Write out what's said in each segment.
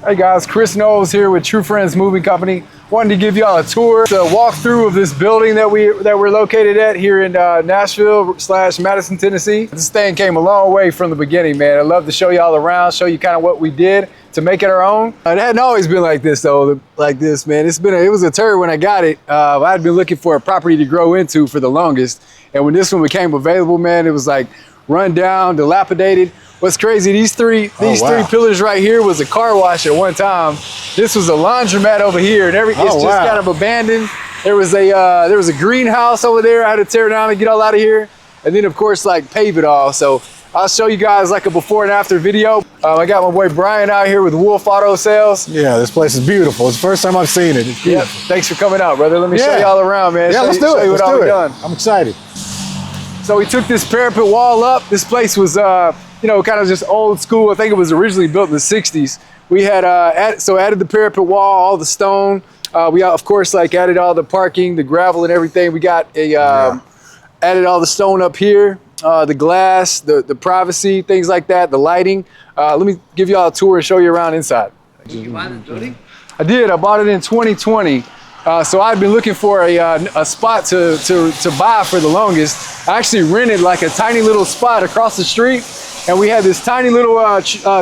Hey guys, Chris Knowles here with True Friends Moving Company. Wanted to give y'all a tour, a walkthrough of this building that we're located at here in Nashville / Madison, Tennessee. This thing came a long way from the beginning, man. I'd love to show y'all around, show you kind of what we did to make it our own. It hadn't always been like this though, like this, man. It was a turd when I got it. I'd been looking for a property to grow into for the longest, and when this one became available, man, it was like run down, dilapidated. What's crazy, these three pillars right here was a car wash at one time. This was a laundromat over here, and it's just kind of abandoned. There was a greenhouse over there. I had to tear down and get all out of here. And then of course, like pave it all. So I'll show you guys like a before and after video. I got my boy Brian out here with Wolf Auto Sales. Yeah, this place is beautiful. It's the first time I've seen it. It's beautiful. Yeah, thanks for coming out, brother. Let me show you all around, man. Yeah, let's do it. Let's do it. I'm excited. So we took this parapet wall up. This place was, you know, kind of just old school. I think it was originally built in the 60s. We had, added the parapet wall, all the stone. We, of course, like added all the parking, the gravel and everything. We got added all the stone up here, the glass, the privacy, things like that, the lighting. Let me give y'all a tour and show you around inside. Did you buy the building? I did. I bought it in 2020. So I've been looking for a spot to buy for the longest. I actually rented like a tiny little spot across the street, and we had this tiny little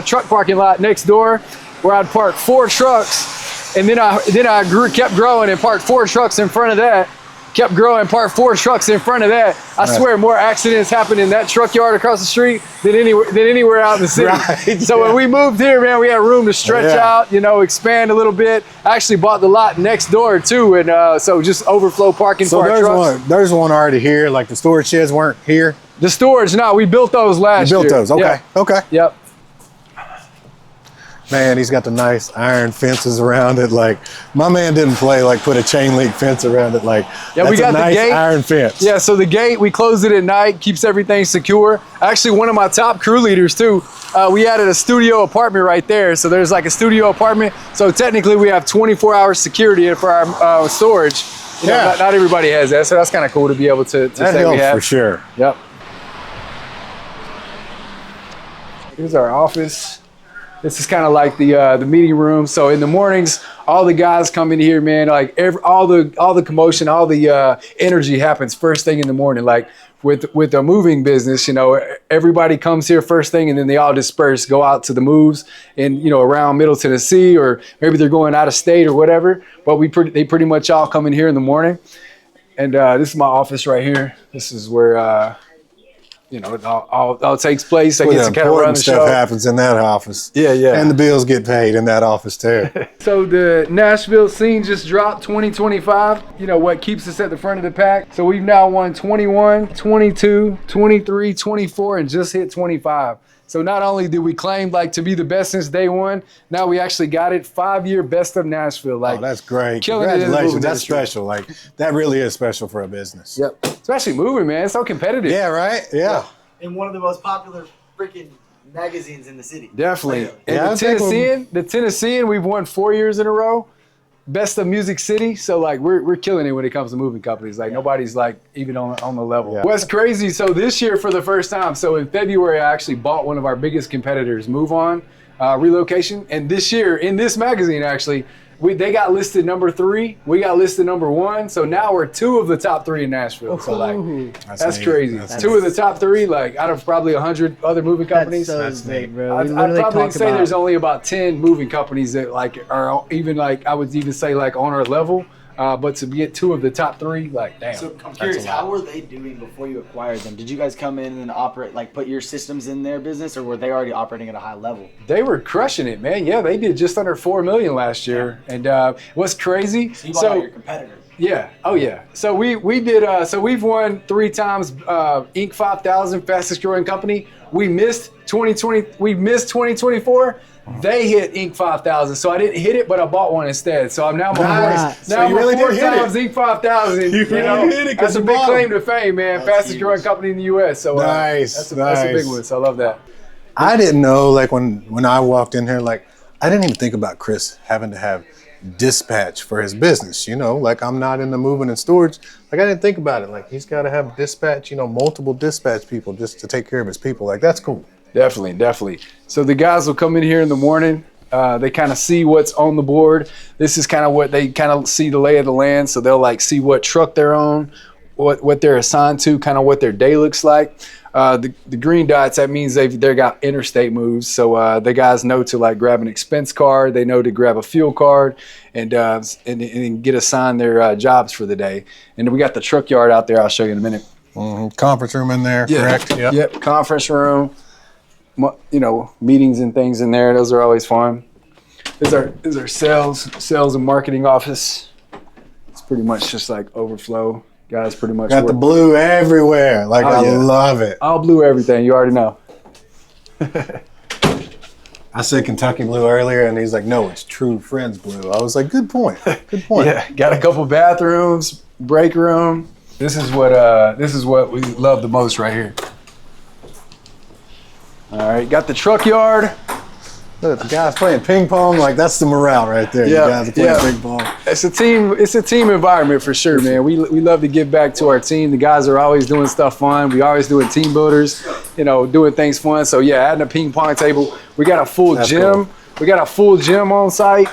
truck parking lot next door where I'd park 4 trucks, and then I kept growing and parked 4 trucks in front of that. Kept growing, parked 4 trucks in front of that. I swear more accidents happen in that truck yard across the street than anywhere out in the city. Right, so when we moved here, man, we had room to stretch out, you know, expand a little bit. I actually bought the lot next door too, and so just overflow parking for our trucks. There's one already here, like the storage sheds weren't here? The storage, no, we built those last year. You built those, okay, okay. Yep. Man, he's got the nice iron fences around it. Like, my man didn't play, like put a chain link fence around it. Like, yeah, that's we got a nice the gate. Iron fence. Yeah, so the gate, we close it at night, keeps everything secure. Actually, one of my top crew leaders too, we added a studio apartment right there. So there's like a studio apartment. So technically we have 24-hour security for our storage. You know, not everybody has that. So that's kind of cool to be able to say we have. For sure. Yep. Here's our office. This is kind of like the meeting room. So in the mornings, all the guys come in here, man. Like all the commotion, all the energy happens first thing in the morning. Like with a moving business, you know, everybody comes here first thing, and then they all disperse, go out to the moves, and you know, around Middle Tennessee, or maybe they're going out of state or whatever. But they pretty much all come in here in the morning. And this is my office right here. This is where you know, it all takes place. I get to kind of run the show. Stuff happens in that office. Yeah, yeah. And the bills get paid in that office too. So the Nashville scene just dropped 2025. You know, what keeps us at the front of the pack. So we've now won 21, 22, 23, 24, and just hit 25. So not only did we claim like to be the best since day one, now we actually got it 5-year best of Nashville. Like, oh, that's great. Congratulations. That's special. Like, that really is special for a business. Yep. Especially moving, man. It's so competitive. Yeah, right? Yeah. In one of the most popular freaking magazines in the city. Definitely. And the Tennessean, we've won 4 years in a row. Best of Music City. So like we're killing it when it comes to moving companies. Like nobody's like even on the level. Yeah. What's crazy, so this year for the first time, so in February I actually bought one of our biggest competitors, Move On, Relocation. And this year in this magazine actually, they got listed number 3, we got listed number 1. So now we're 2 of the top 3 in Nashville. So like that's crazy. That's 2 of the top 3, like out of probably 100 other moving companies. That's big, bro. I'd probably say there's only about 10 moving companies that like are even like, I would even say like on our level. But to get 2 of the top 3, like damn. So I'm curious, how were they doing before you acquired them? Did you guys come in and operate, like put your systems in their business, or were they already operating at a high level? They were crushing it, man. Yeah, they did just under $4 million last year. And what's crazy? So you bought out your competitors. Yeah. Oh yeah. So we did. So we've won 3 times. Inc. 5000 fastest growing company. We missed 2020. We missed 2024. They hit Inc. 5000, so I didn't hit it, but I bought one instead. So I'm now my so you really 4 times Inc. 5000. You know, hit it, that's a big claim to fame, man. That's fastest huge. growing company in the U.S. So that's a big one. So I love that. I didn't know, like when I walked in here, like I didn't even think about Chris having to have dispatch for his business. You know, like I'm not in the moving and storage. Like I didn't think about it. Like he's got to have dispatch. You know, multiple dispatch people just to take care of his people. Like that's cool. Definitely. So the guys will come in here in the morning, They kind of see what's on the board. This is kind of what they kind of see the lay of the land. So they'll like see what truck they're on, what they're assigned to, kind of what their day looks like. The green dots, that means they got interstate moves. So the guys know to like grab an expense card. They know to grab a fuel card and get assigned their jobs for the day. And then we got the truck yard out there. I'll show you in a minute. Conference room in there, correct? Yep. Conference room. Meetings and things in there. Those are always fun. This is our sales and marketing office. It's pretty much just like overflow. Guys pretty much got the blue everywhere. Like, I love it. All blue everything. You already know. I said Kentucky blue earlier, and he's like, no, it's True Friends blue. I was like, good point. Good point. Yeah, got a couple bathrooms, break room. This is what we love the most right here. All right, got the truck yard. Look, the guys playing ping pong, like that's the morale right there. Yeah, you guys are playing ping pong. It's a team environment for sure, man. We love to give back to our team. The guys are always doing stuff fun. We always doing team builders, doing things fun. So yeah, adding a ping pong table. We got a full gym. Cool. We got a full gym on site.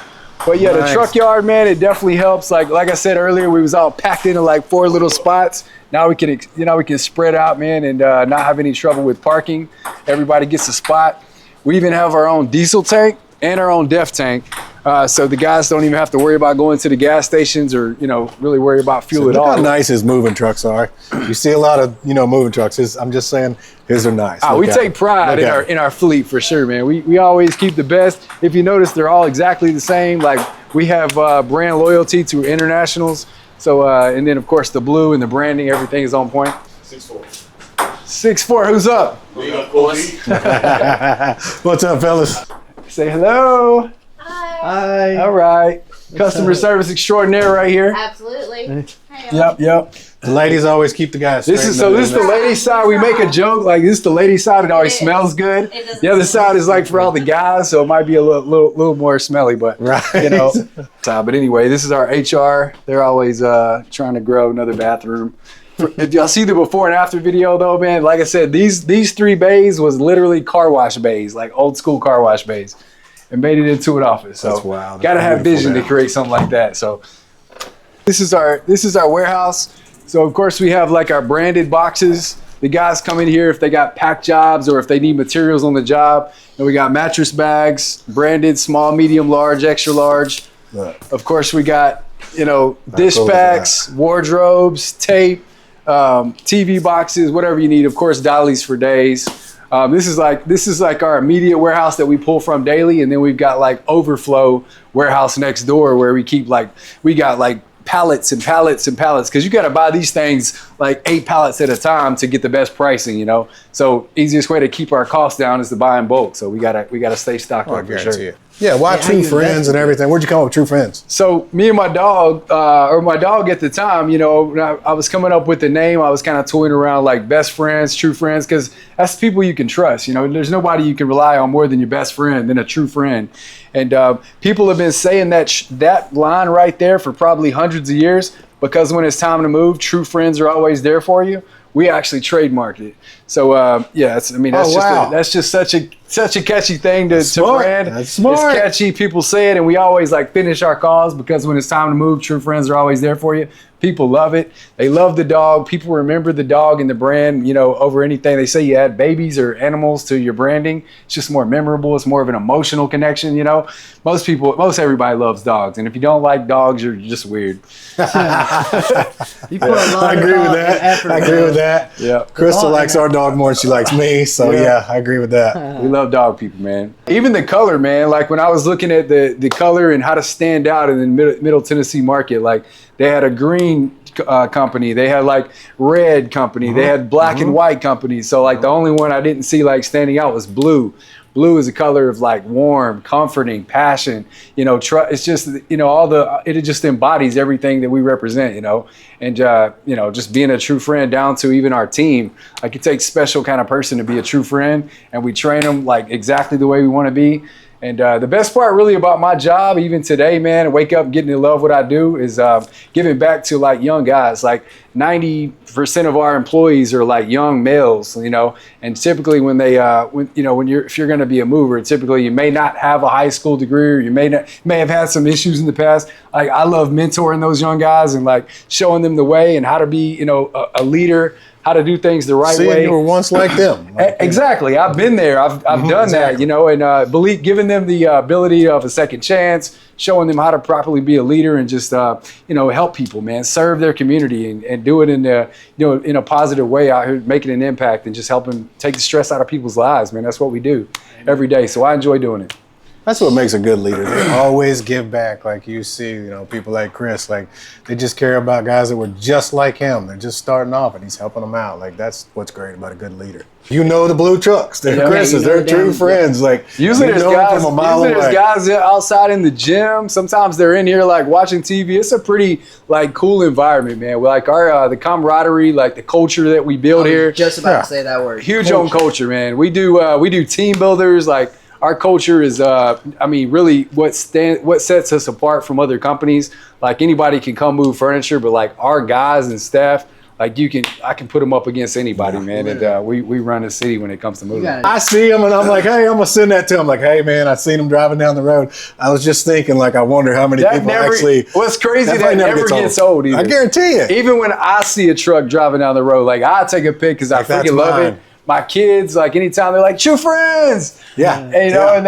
But yeah, nice. The truck yard, man, it definitely helps. Like I said earlier, we was all packed into like 4 little spots. Now we can spread out, man, and not have any trouble with parking. Everybody gets a spot. We even have our own diesel tank and our own DEF tank. So the guys don't even have to worry about going to the gas stations or, really worry about fuel at all. Look how nice his moving trucks are. You see a lot of, moving trucks. I'm just saying, his are nice. We take pride in our fleet for sure, man. We always keep the best. If you notice, they're all exactly the same. Like we have brand loyalty to internationals. So, and then of course the blue and the branding, everything is on point. 6'4". 6'4", who's up? What's up, fellas? Say hello. Hi. All right. Customer service extraordinaire right here. Absolutely. Yep. The ladies always keep the guys. This is the ladies' side. We make a joke like this is the ladies' side. It always smells good. The other side is like for all the guys, so it might be a little more smelly, but right. But anyway, this is our HR. They're always trying to grow another bathroom. If y'all see the before and after video though, man, like I said, these 3 bays was literally car wash bays, like old school car wash bays, and made it into an office. So that's wild. Gotta have vision to create something like that. So this is our warehouse. So of course we have like our branded boxes. The guys come in here if they got pack jobs or if they need materials on the job. And we got mattress bags, branded, small, medium, large, extra large. Look. Of course we got, dish packs, wardrobes, tape, TV boxes, whatever you need. Of course, dollies for days. This is like our immediate warehouse that we pull from daily, and then we've got like overflow warehouse next door where we keep we got pallets and pallets and pallets, because you got to buy these things like 8 pallets at a time to get the best pricing. So easiest way to keep our costs down is to buy in bulk. So we gotta stay stocked up for sure. Yeah, why True Friends and everything? Where'd you come up with True Friends? So me and my dog, or my dog at the time, when I was coming up with the name, I was kind of toying around like best friends, true friends, because that's people you can trust. There's nobody you can rely on more than your best friend, than a true friend. And people have been saying that line right there for probably hundreds of years, because when it's time to move, true friends are always there for you. We actually trademarked it. So that's just such a catchy thing to brand. That's smart. It's catchy. People say it, and we always finish our calls, because when it's time to move, true friends are always there for you. People love it. They love the dog. People remember the dog and the brand, over anything. They say you add babies or animals to your branding. It's just more memorable. It's more of an emotional connection. Most everybody loves dogs, and if you don't like dogs, you're just weird. You put a lot I agree with that. effort I agree with that. Yeah. Crystal likes our dog more than she likes me, so yeah, I agree with that. We love dog people, man. Even the color, man. Like when I was looking at the color and how to stand out in the Middle Tennessee market, they had a green company, they had red company, they had black and white company. So the only one I didn't see standing out was blue. Blue is a color of warm, comforting, passion. It's just it just embodies everything that we represent. And just being a true friend down to even our team. It takes special kind of person to be a true friend, and we train them exactly the way we want to be. And the best part really about my job, even today, man, wake up getting to love what I do, is giving back to like young guys. Like 90% of our employees are like young males, you know. And typically when they, if you're going to be a mover, typically you may not have a high school degree, or you may have had some issues in the past. Like I love mentoring those young guys and like showing them the way and how to be, you know, a leader, how to do things the right way. You were once like them. Exactly. I've been there. I've done that, you know, and giving them the ability of a second chance, showing them how to properly be a leader and just, help people, man, serve their community and do it in in a positive way out here, making an impact and just helping take the stress out of people's lives, man. That's what we do every day. So I enjoy doing it. That's what makes a good leader. They always give back. Like you see, you know, people like Chris, like they just care about guys that were just like him. They're just starting off and he's helping them out. Like that's what's great about a good leader. You know the blue trucks. They're Chris's. They're true friends. Like usually there's guys outside in the gym. Sometimes they're in here like watching TV. It's a pretty like cool environment, man. We like our the camaraderie, like the culture that we build here. Just about to say that word. Huge on culture, man. We do team builders. Like our culture is, really what sets us apart from other companies. Like anybody can come move furniture, but like our guys and staff, like I can put them up against anybody, man. And we run the city when it comes to moving. I see him and I'm like, hey, I'm gonna send that to him. Like, hey, man, I seen him driving down the road. I was just thinking, like, I wonder how many people actually. What's crazy that never gets old either. I guarantee you. Even when I see a truck driving down the road, like I take a pic because I freaking love it. My kids, like anytime they're like, true friends. Yeah. And, and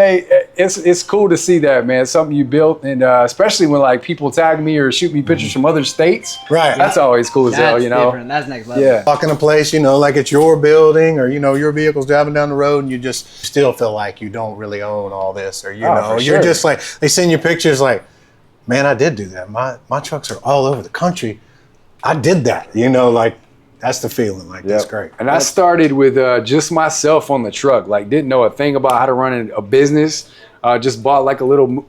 it's cool to see that, man. It's something you built. And especially when like people tag me or shoot me pictures from other states. Right. That's always cool as hell, you know. Different. That's next level. Yeah. Walking a place, you know, like it's your building or, you know, your vehicle's driving down the road and you just still feel like you don't really own all this or, you're just like, they send you pictures like, man, I did do that. My trucks are all over the country. I did that, you know, like. That's the feeling. Like, that's great. And I started with just myself on the truck. Like, didn't know a thing about how to run a business. Just bought like a little,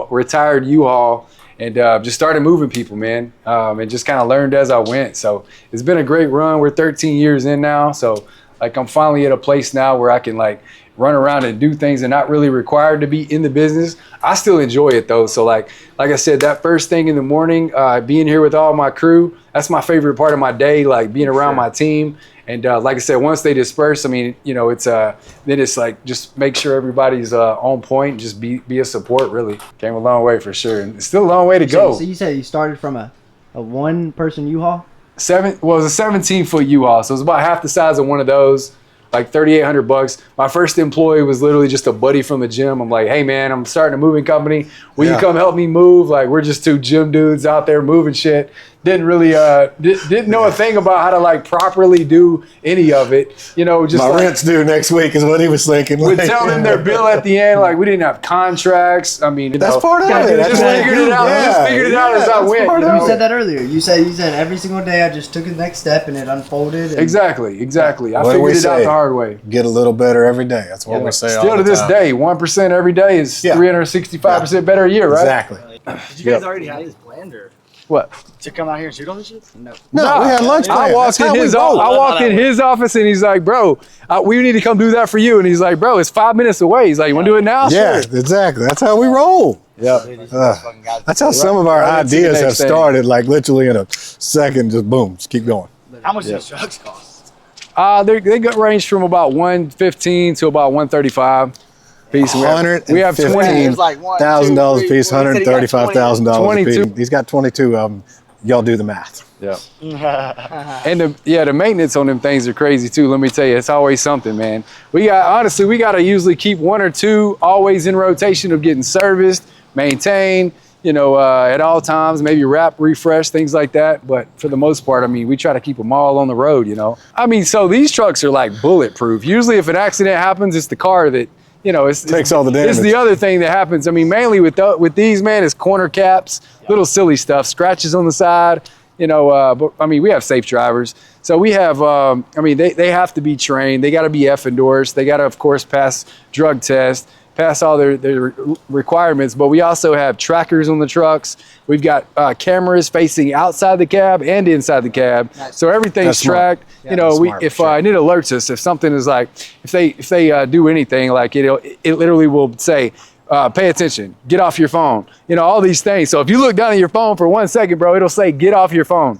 retired U-Haul and just started moving people, man. And just kind of learned as I went. So it's been a great run. We're 13 years in now. So like I'm finally at a place now where I can like run around and do things and not really required to be in the business. I still enjoy it though. So like I said, that first thing in the morning, being here with all my crew, that's my favorite part of my day, like being around my team. And like I said, once they disperse, I mean, it's then it's like just make sure everybody's on point and just be a support really. Came a long way for sure. And it's still a long way to go. So you said you started from a one-person U-Haul? It was a 17-foot U-Haul. So it was about half the size of one of those. Like $3,800. My first employee was literally just a buddy from the gym. I'm like, hey man, I'm starting a moving company. Will you come help me move? Like we're just two gym dudes out there moving shit. Didn't really didn't know a thing about how to like properly do any of it. Just my rent's due next week is what he was thinking. We'd tell them their bill at the end. Like we didn't have contracts. I mean, that's part of it. Just figured it out. Just figured it out as I went. You said that earlier. You said every single day I just took the next step and it unfolded. And Exactly. I figured it out the hard way. Get a little better every day. That's what we say. Still to this day, 1% every day is 365% better a year, right? Exactly. Did you guys already have this planned or? What? To come out here and shoot all this shit? No, we had lunch. I walked in his office and he's like, bro, we need to come do that for you. And he's like, bro, it's 5 minutes away. He's like, you want to do it now? Yeah, sure. Exactly. That's how we roll. Yeah. That's how some of our ideas have started, like literally in a second, just boom, just keep going. How much do these trucks cost? They range from about $115 to about $135 piece. We have $115,000 a piece, $135,000 a piece. He's got 22 of them. Y'all do the math. Yeah. And the maintenance on them things are crazy too. Let me tell you, it's always something, man. We got to usually keep one or two always in rotation of getting serviced, maintained, at all times, maybe wrap, refresh, things like that. But for the most part, I mean, we try to keep them all on the road, I mean, so these trucks are like bulletproof. Usually if an accident happens, it's the car that, takes all the damage. It's the other thing that happens. I mean, mainly with these, man, is corner caps, little silly stuff, scratches on the side, but I mean, we have safe drivers. So we have, they have to be trained. They got to be F endorsed. They got to, of course, pass drug tests, pass all their requirements, but we also have trackers on the trucks. We've got cameras facing outside the cab and inside the cab. So everything's tracked. It alerts us if something is like, if they do anything, like it literally will say, pay attention, get off your phone, you know, all these things. So if you look down at your phone for 1 second, bro, it'll say get off your phone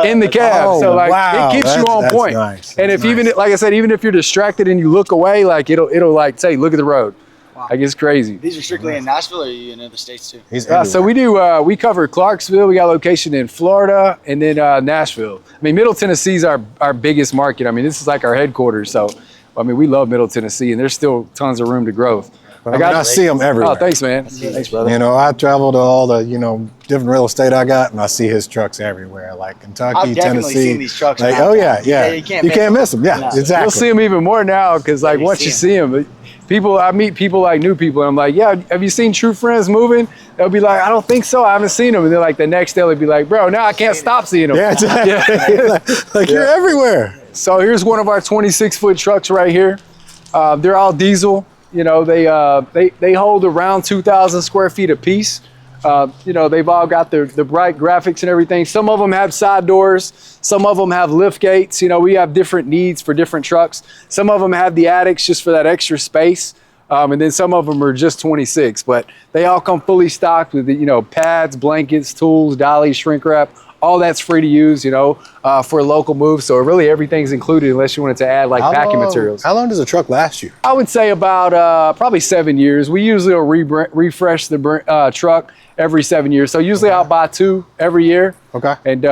in the cab. Oh, so like wow. it keeps you on That's point. nice. And That's if even, nice. like I said, even if you're distracted and you look away, like it'll like say, look at the road. Wow. Like it's crazy. These are strictly in Nashville, or are you in other states too? He's So we do, we cover Clarksville. We got a location in Florida and then Nashville. I mean, Middle Tennessee is our biggest market. I mean, this is like our headquarters. So, I mean, we love Middle Tennessee and there's still tons of room to growth. But I see them everywhere. Oh, thanks, man. Thanks, brother. You know, I travel to all the, you know, different real estate I got, and I see his trucks everywhere, like Kentucky, I've definitely Tennessee. seen these trucks Like, around oh yeah, town. yeah. You can't miss them. Yeah, No. exactly. You'll see them even more now because, like, Yeah, you once see you 'em. see them, people, I meet people like new people, and I'm like, yeah, have you seen True Friends moving? They'll be like, I don't think so. I haven't seen them. And then, like, the next day, they'll be like, bro, now I can't stop seeing them. Yeah, exactly. like you're everywhere. So here's one of our 26-foot trucks right here. They're all diesel. You know, they hold around 2,000 square feet apiece. You know, they've all got the bright graphics and everything. Some of them have side doors. Some of them have lift gates. You know, we have different needs for different trucks. Some of them have the attics just for that extra space. And then some of them are just 26, but they all come fully stocked with, you know, pads, blankets, tools, dollies, shrink wrap. All that's free to use, you know, for a local move. So really everything's included unless you wanted to add like packing materials. How long does a truck last you? I would say about probably 7 years. We usually will refresh the truck every 7 years. So usually I'll buy 2 every year. Okay. And,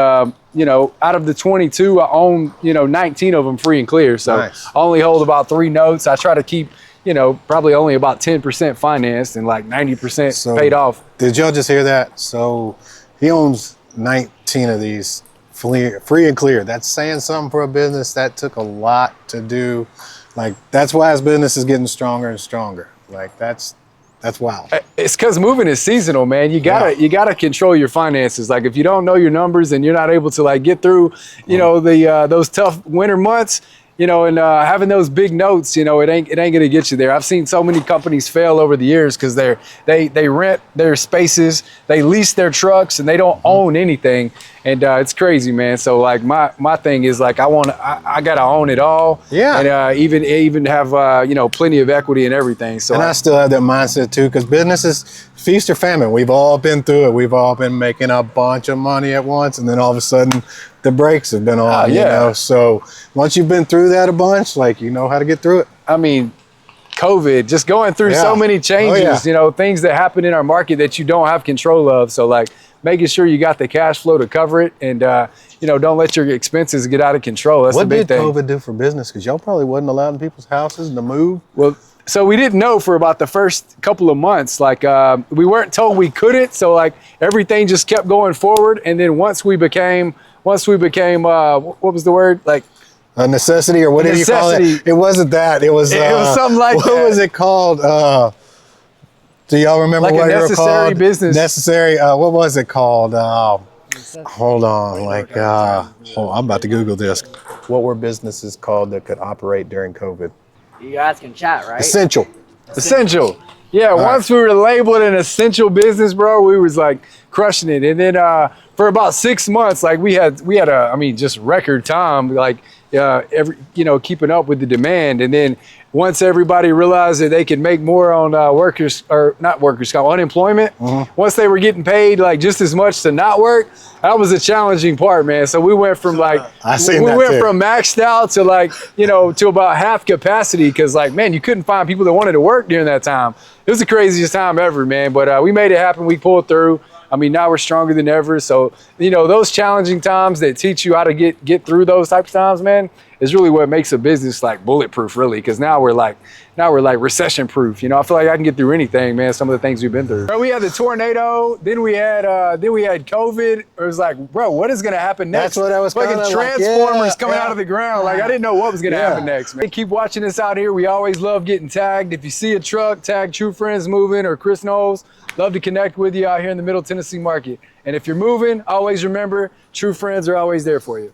you know, out of the 22, I own, you know, 19 of them free and clear. So Nice. I only hold about 3 notes. I try to keep, you know, probably only about 10% financed and like 90% paid off. Did y'all just hear that? So he owns 19 of these free and clear. That's saying something for a business. That took a lot to do. Like, that's why his business is getting stronger and stronger. Like, that's wild. It's because moving is seasonal, man. You gotta control your finances. Like if you don't know your numbers and you're not able to like get through, you know, the those tough winter months, you know, and having those big notes, you know, it ain't gonna get you there. I've seen so many companies fail over the years because they rent their spaces, they lease their trucks, and they don't own anything, and it's crazy, man. So like my thing is like I gotta own it all, Yeah. and even have you know, plenty of equity and everything. So And I still have that mindset too, because business is feast or famine. We've all been through it. We've all been making a bunch of money at once, and then all of a sudden the brakes have been on, you know? So once you've been through that a bunch, like, you know how to get through it. I mean, COVID, just going through so many changes, you know, things that happen in our market that you don't have control of. So like making sure you got the cash flow to cover it, and you know, don't let your expenses get out of control. That's the big thing. What did COVID do for business? Because y'all probably wasn't allowed in people's houses to move. Well, so we didn't know for about the first couple of months. Like we weren't told we couldn't. So like everything just kept going forward. And then once we became what was the word? Like A necessity, or what did you call it? It wasn't that. It was something like what that. What was it called? Do y'all remember Like what a it was necessary called? business. Necessary. What was it called? Hold on. Like, I'm about to Google this. What were businesses called that could operate during COVID? You're asking chat, right? Essential. Essential. Yeah, once we were labeled an essential business, bro, we was like crushing it. And then for about 6 months, like we had a, I mean, just record time, like keeping up with the demand. And then once everybody realized that they could make more on unemployment, once they were getting paid like just as much to not work, that was a challenging part, man. So we went from like, we went from maxed out to like, you know, to about half capacity. Cause like, man, you couldn't find people that wanted to work during that time. It was the craziest time ever, man. But we made it happen. We pulled through. I mean, now we're stronger than ever. So, you know, those challenging times that teach you how to get through those types of times, man, is really what makes a business like bulletproof, really. Because now we're like recession proof. You know, I feel like I can get through anything, man. Some of the things we've been through. Bro, we had the tornado. Then we had COVID. It was like, bro, what is gonna happen next? That's what I was like. Like, Transformers coming out of the ground. Like I didn't know what was gonna happen next, man. Keep watching us out here. We always love getting tagged. If you see a truck, tag True Friends Moving or Chris Knowles. Love to connect with you out here in the Middle Tennessee market. And if you're moving, always remember, true friends are always there for you.